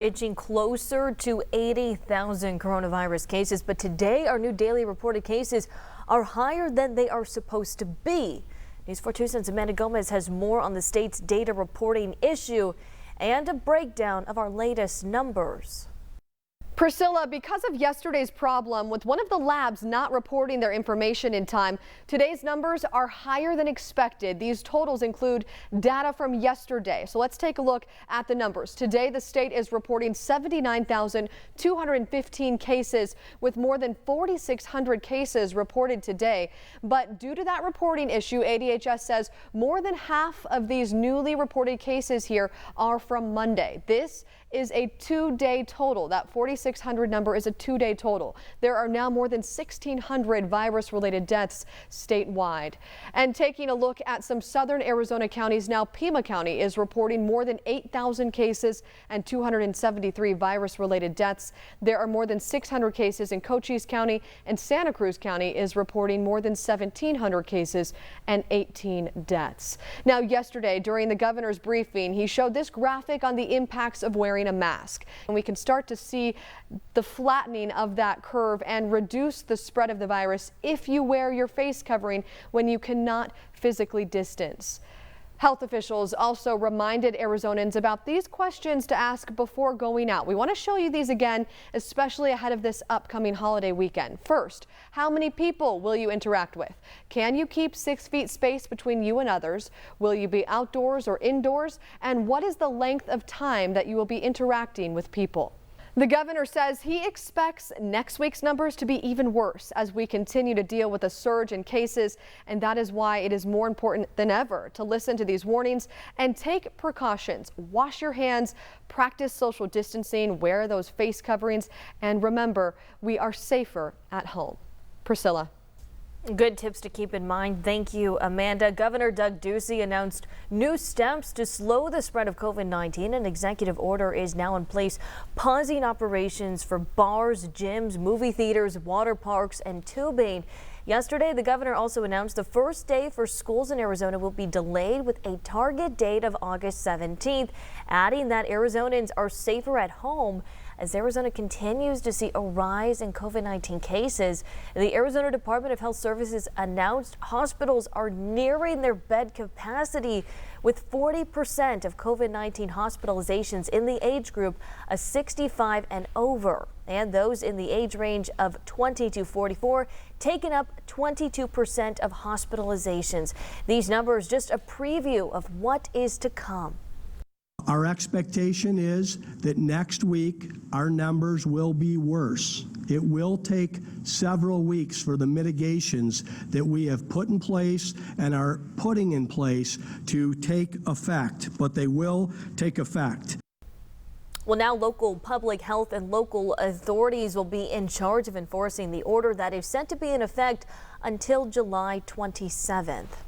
Inching closer to 80,000 coronavirus cases, but today our new daily reported cases are higher than they are supposed to be. News 4 Tucson's Amanda Gomez has more on the state's data reporting issue and a breakdown of our latest numbers. Priscilla, because of yesterday's problem with one of the labs not reporting their information in time, today's numbers are higher than expected. These totals include data from yesterday. So let's take a look at the numbers. Today, the state is reporting 79,215 cases with more than 4,600 cases reported today. But due to that reporting issue, ADHS says more than half of these newly reported cases here are from Monday. This is a two-day total. That 4,600 number is a two-day total. There are now more than 1,600 virus-related deaths statewide. And taking a look at some southern Arizona counties now, Pima County is reporting more than 8,000 cases and 273 virus-related deaths. There are more than 600 cases in Cochise County, and Santa Cruz County is reporting more than 1,700 cases and 18 deaths. Now, yesterday during the governor's briefing, he showed this graphic on the impacts of wearing a mask, and we can start to see the flattening of that curve and reduce the spread of the virus if you wear your face covering when you cannot physically distance. Health officials also reminded Arizonans about these questions to ask before going out. We want to show you these again, especially ahead of this upcoming holiday weekend. First, how many people will you interact with? Can you keep 6 feet space between you and others? Will you be outdoors or indoors? And what is the length of time that you will be interacting with people? The governor says he expects next week's numbers to be even worse as we continue to deal with a surge in cases, and that is why it is more important than ever to listen to these warnings and take precautions. Wash your hands, practice social distancing, wear those face coverings, and remember, we are safer at home. Priscilla. Good tips to keep in mind. Thank you, Amanda. Governor Doug Ducey announced new steps to slow the spread of COVID-19. An executive order is now in place, pausing operations for bars, gyms, movie theaters, water parks, and tubing. Yesterday, the governor also announced the first day for schools in Arizona will be delayed with a target date of August 17th, adding that Arizonans are safer at home as Arizona continues to see a rise in COVID-19 cases. The Arizona Department of Health Services announced hospitals are nearing their bed capacity, with 40% of COVID-19 hospitalizations in the age group of 65 and over, and those in the age range of 20 to 44 taking up 22% of hospitalizations. These numbers just a preview of what is to come. Our expectation is that next week our numbers will be worse. It will take several weeks for the mitigations that we have put in place and are putting in place to take effect, but they will take effect. Well, now local public health and local authorities will be in charge of enforcing the order that is set to be in effect until July 27th.